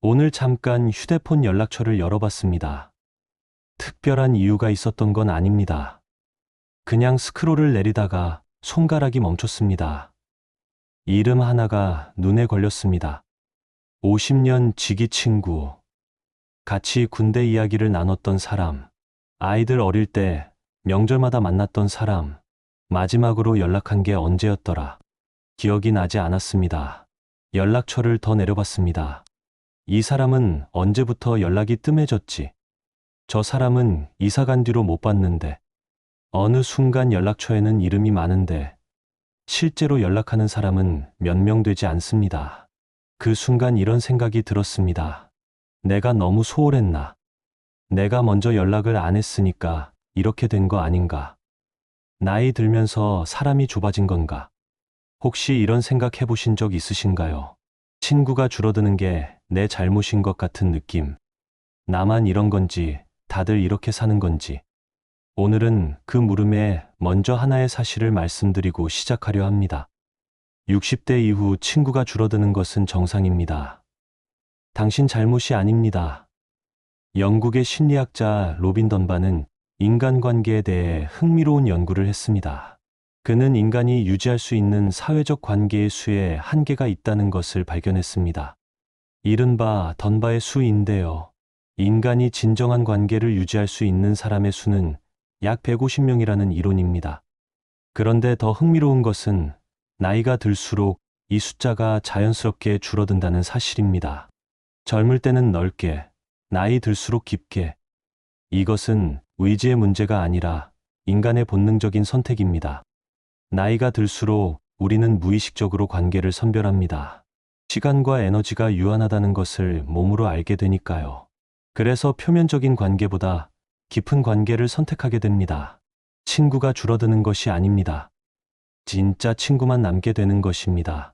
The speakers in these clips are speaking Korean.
오늘 잠깐 휴대폰 연락처를 열어봤습니다. 특별한 이유가 있었던 건 아닙니다. 그냥 스크롤을 내리다가 손가락이 멈췄습니다. 이름 하나가 눈에 걸렸습니다. 50년 지기 친구. 같이 군대 이야기를 나눴던 사람. 아이들 어릴 때 명절마다 만났던 사람. 마지막으로 연락한 게 언제였더라. 기억이 나지 않았습니다. 연락처를 더 내려봤습니다. 이 사람은 언제부터 연락이 뜸해졌지? 저 사람은 이사 간 뒤로 못 봤는데, 어느 순간 연락처에는 이름이 많은데, 실제로 연락하는 사람은 몇 명 되지 않습니다. 그 순간 이런 생각이 들었습니다. 내가 너무 소홀했나? 내가 먼저 연락을 안 했으니까 이렇게 된 거 아닌가? 나이 들면서 사람이 좁아진 건가? 혹시 이런 생각 해보신 적 있으신가요? 친구가 줄어드는 게 내 잘못인 것 같은 느낌. 나만 이런 건지, 다들 이렇게 사는 건지. 오늘은 그 물음에 먼저 하나의 사실을 말씀드리고 시작하려 합니다. 60대 이후 친구가 줄어드는 것은 정상입니다. 당신 잘못이 아닙니다. 영국의 심리학자 로빈 던바는 인간관계에 대해 흥미로운 연구를 했습니다. 그는 인간이 유지할 수 있는 사회적 관계의 수에 한계가 있다는 것을 발견했습니다. 이른바 던바의 수인데요. 인간이 진정한 관계를 유지할 수 있는 사람의 수는 약 150명이라는 이론입니다. 그런데 더 흥미로운 것은 나이가 들수록 이 숫자가 자연스럽게 줄어든다는 사실입니다. 젊을 때는 넓게, 나이 들수록 깊게. 이것은 의지의 문제가 아니라 인간의 본능적인 선택입니다. 나이가 들수록 우리는 무의식적으로 관계를 선별합니다. 시간과 에너지가 유한하다는 것을 몸으로 알게 되니까요. 그래서 표면적인 관계보다 깊은 관계를 선택하게 됩니다. 친구가 줄어드는 것이 아닙니다. 진짜 친구만 남게 되는 것입니다.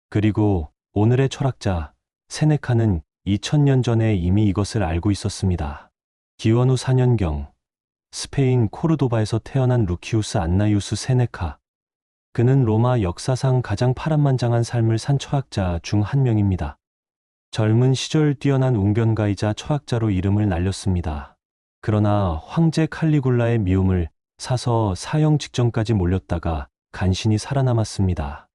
그리고 오늘의 철학자 세네카는 2000년 전에 이미 이것을 알고 있었습니다. 기원 후 4년경 스페인 코르도바에서 태어난 루키우스 안나이우스 세네카. 그는 로마 역사상 가장 파란만장한 삶을 산 철학자 중 한 명입니다. 젊은 시절 뛰어난 웅변가이자 철학자로 이름을 날렸습니다. 그러나 황제 칼리굴라의 미움을 사서 사형 직전까지 몰렸다가 간신히 살아남았습니다.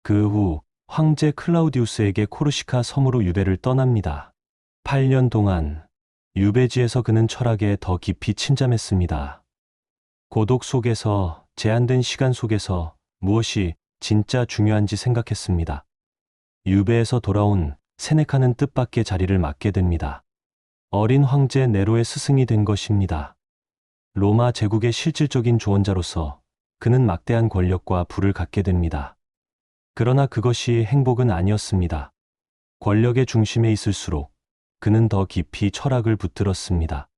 그 후 황제 클라우디우스에게 코르시카 섬으로 유배를 떠납니다. 8년 동안 유배지에서 그는 철학에 더 깊이 침잠했습니다. 고독 속에서, 제한된 시간 속에서 무엇이 진짜 중요한지 생각했습니다. 유배에서 돌아온 세네카는 뜻밖의 자리를 맡게 됩니다. 어린 황제 네로의 스승이 된 것입니다. 로마 제국의 실질적인 조언자로서 그는 막대한 권력과 부를 갖게 됩니다. 그러나 그것이 행복은 아니었습니다. 권력의 중심에 있을수록 그는 더 깊이 철학을 붙들었습니다.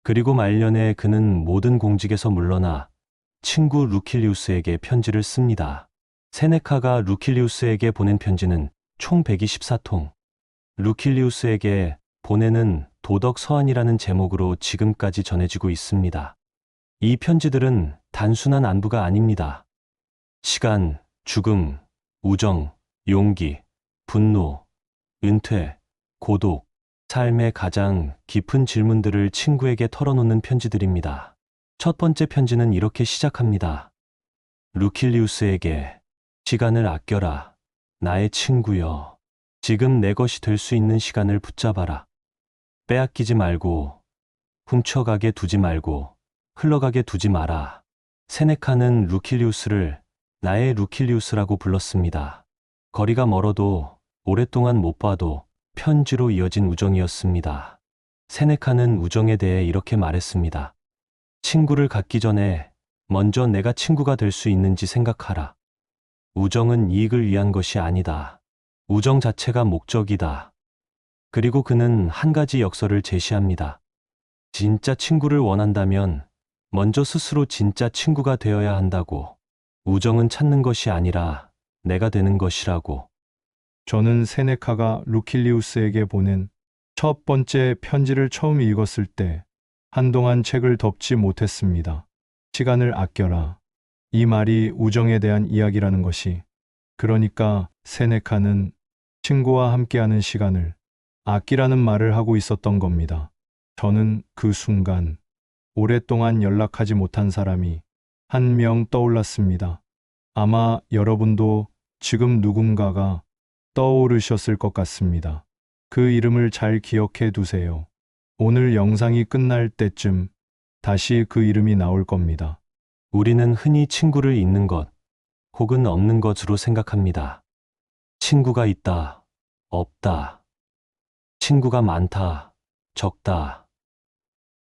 그리고 말년에 그는 모든 공직에서 물러나 친구 루킬리우스에게 편지를 씁니다. 세네카가 루킬리우스에게 보낸 편지는 총 124통. 루킬리우스에게 보내는 도덕 서한이라는 제목으로 지금까지 전해지고 있습니다. 이 편지들은 단순한 안부가 아닙니다. 시간, 죽음, 우정, 용기, 분노, 은퇴, 고독, 삶의 가장 깊은 질문들을 친구에게 털어놓는 편지들입니다. 첫 번째 편지는 이렇게 시작합니다. 루킬리우스에게 시간을 아껴라. 나의 친구여. 지금 내 것이 될 수 있는 시간을 붙잡아라. 빼앗기지 말고, 훔쳐가게 두지 말고, 흘러가게 두지 마라. 세네카는 루킬리우스를 나의 루킬리우스라고 불렀습니다. 거리가 멀어도 오랫동안 못 봐도 편지로 이어진 우정이었습니다. 세네카는 우정에 대해 이렇게 말했습니다. 친구를 갖기 전에 먼저 내가 친구가 될 수 있는지 생각하라. 우정은 이익을 위한 것이 아니다. 우정 자체가 목적이다. 그리고 그는 한 가지 역설을 제시합니다. 진짜 친구를 원한다면 먼저 스스로 진짜 친구가 되어야 한다고. 우정은 찾는 것이 아니라 내가 되는 것이라고. 저는 세네카가 루킬리우스에게 보낸 첫 번째 편지를 처음 읽었을 때 한동안 책을 덮지 못했습니다. 시간을 아껴라. 이 말이 우정에 대한 이야기라는 것이, 그러니까 세네카는 친구와 함께하는 시간을 아끼라는 말을 하고 있었던 겁니다. 저는 그 순간 오랫동안 연락하지 못한 사람이 한 명 떠올랐습니다. 아마 여러분도 지금 누군가가 떠오르셨을 것 같습니다. 그 이름을 잘 기억해 두세요. 오늘 영상이 끝날 때쯤 다시 그 이름이 나올 겁니다. 우리는 흔히 친구를 있는 것 혹은 없는 것으로 생각합니다. 친구가 있다, 없다. 친구가 많다, 적다.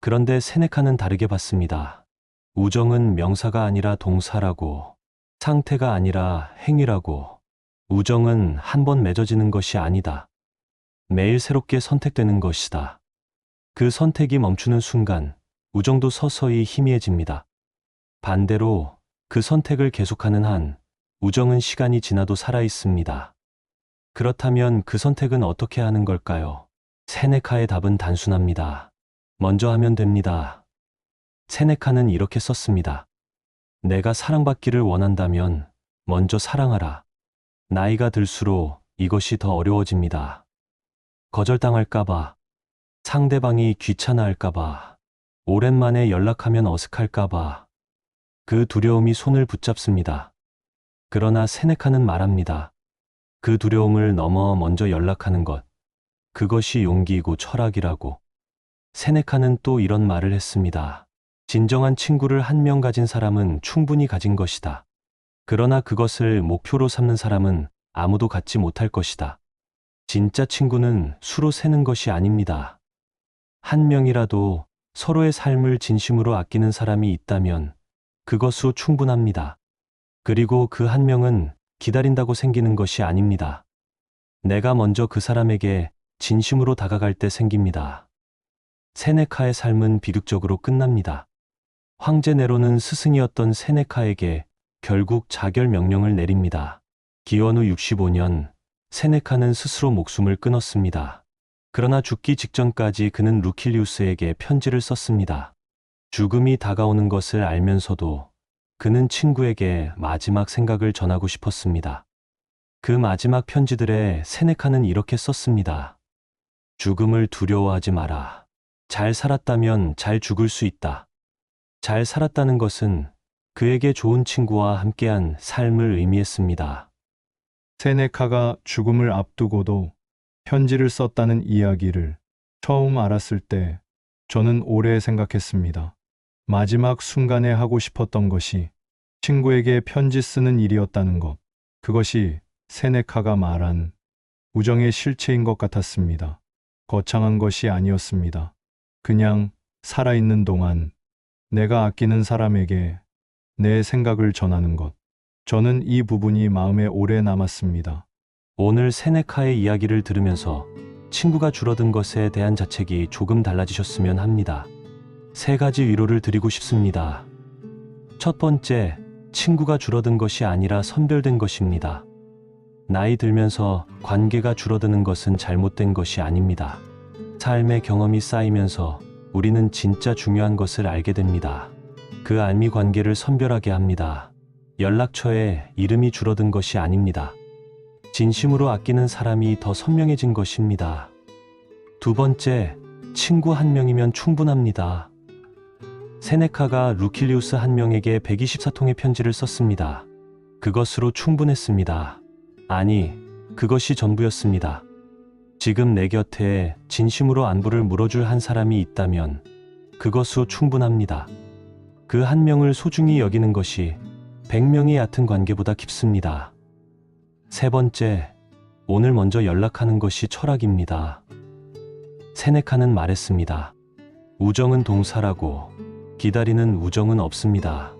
그런데 세네카는 다르게 봤습니다. 우정은 명사가 아니라 동사라고, 상태가 아니라 행위라고, 우정은 한 번 맺어지는 것이 아니다. 매일 새롭게 선택되는 것이다. 그 선택이 멈추는 순간, 우정도 서서히 희미해집니다. 반대로 그 선택을 계속하는 한, 우정은 시간이 지나도 살아있습니다. 그렇다면 그 선택은 어떻게 하는 걸까요? 세네카의 답은 단순합니다. 먼저 하면 됩니다. 세네카는 이렇게 썼습니다. 내가 사랑받기를 원한다면 먼저 사랑하라. 나이가 들수록 이것이 더 어려워집니다. 거절당할까봐, 상대방이 귀찮아할까봐, 오랜만에 연락하면 어색할까봐, 그 두려움이 손을 붙잡습니다. 그러나 세네카는 말합니다. 그 두려움을 넘어 먼저 연락하는 것, 그것이 용기이고 철학이라고. 세네카는 또 이런 말을 했습니다. 진정한 친구를 한 명 가진 사람은 충분히 가진 것이다. 그러나 그것을 목표로 삼는 사람은 아무도 갖지 못할 것이다. 진짜 친구는 수로 세는 것이 아닙니다. 한 명이라도 서로의 삶을 진심으로 아끼는 사람이 있다면 그것으로 충분합니다. 그리고 그 한 명은 기다린다고 생기는 것이 아닙니다. 내가 먼저 그 사람에게 진심으로 다가갈 때 생깁니다. 세네카의 삶은 비극적으로 끝납니다. 황제 네로는 스승이었던 세네카에게 결국 자결 명령을 내립니다. 기원 후 65년, 세네카는 스스로 목숨을 끊었습니다. 그러나 죽기 직전까지 그는 루킬리우스에게 편지를 썼습니다. 죽음이 다가오는 것을 알면서도 그는 친구에게 마지막 생각을 전하고 싶었습니다. 그 마지막 편지들에 세네카는 이렇게 썼습니다. 죽음을 두려워하지 마라. 잘 살았다면 잘 죽을 수 있다. 잘 살았다는 것은 그에게 좋은 친구와 함께한 삶을 의미했습니다. 세네카가 죽음을 앞두고도 편지를 썼다는 이야기를 처음 알았을 때 저는 오래 생각했습니다. 마지막 순간에 하고 싶었던 것이 친구에게 편지 쓰는 일이었다는 것. 그것이 세네카가 말한 우정의 실체인 것 같았습니다. 거창한 것이 아니었습니다. 그냥 살아있는 동안 내가 아끼는 사람에게 내 생각을 전하는 것. 저는 이 부분이 마음에 오래 남았습니다. 오늘 세네카의 이야기를 들으면서 친구가 줄어든 것에 대한 자책이 조금 달라지셨으면 합니다. 3가지 위로를 드리고 싶습니다. 첫 번째, 친구가 줄어든 것이 아니라 선별된 것입니다. 나이 들면서 관계가 줄어드는 것은 잘못된 것이 아닙니다. 삶의 경험이 쌓이면서 우리는 진짜 중요한 것을 알게 됩니다. 그 알미 관계를 선별하게 합니다. 연락처에 이름이 줄어든 것이 아닙니다. 진심으로 아끼는 사람이 더 선명해진 것입니다. 두 번째, 친구 한 명이면 충분합니다. 세네카가 루킬리우스 한 명에게 124통의 편지를 썼습니다. 그것으로 충분했습니다. 아니, 그것이 전부였습니다. 지금 내 곁에 진심으로 안부를 물어줄 한 사람이 있다면 그것으로 충분합니다. 그 한 명을 소중히 여기는 것이 100명이 얕은 관계보다 깊습니다. 세 번째, 오늘 먼저 연락하는 것이 철학입니다. 세네카는 말했습니다. 우정은 동사라고, 기다리는 우정은 없습니다.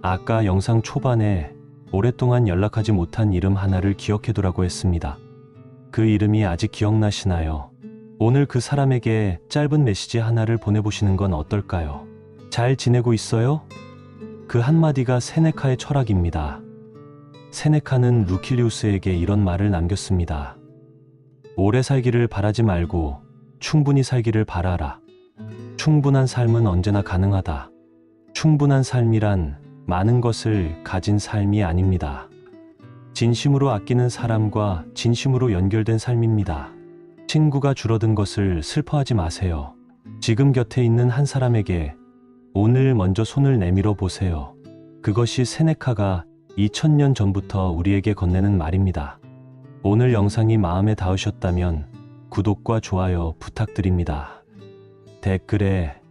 아까 영상 초반에 오랫동안 연락하지 못한 이름 하나를 기억해두라고 했습니다. 그 이름이 아직 기억나시나요? 오늘 그 사람에게 짧은 메시지 하나를 보내보시는 건 어떨까요? 잘 지내고 있어요? 그 한마디가 세네카의 철학입니다. 세네카는 루킬리우스에게 이런 말을 남겼습니다. 오래 살기를 바라지 말고 충분히 살기를 바라라. 충분한 삶은 언제나 가능하다. 충분한 삶이란 많은 것을 가진 삶이 아닙니다. 진심으로 아끼는 사람과 진심으로 연결된 삶입니다. 친구가 줄어든 것을 슬퍼하지 마세요. 지금 곁에 있는 한 사람에게 오늘 먼저 손을 내밀어 보세요. 그것이 세네카가 2000년 전부터 우리에게 건네는 말입니다. 오늘 영상이 마음에 닿으셨다면 구독과 좋아요 부탁드립니다. 댓글에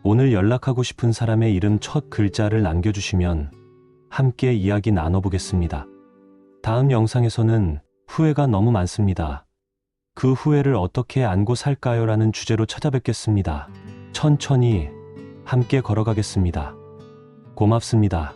오늘 연락하고 싶은 사람의 이름 첫 글자를 남겨주시면 함께 이야기 나눠보겠습니다. 다음 영상에서는 후회가 너무 많습니다. 그 후회를 어떻게 안고 살까요? 라는 주제로 찾아뵙겠습니다. 천천히 함께 걸어가겠습니다. 고맙습니다.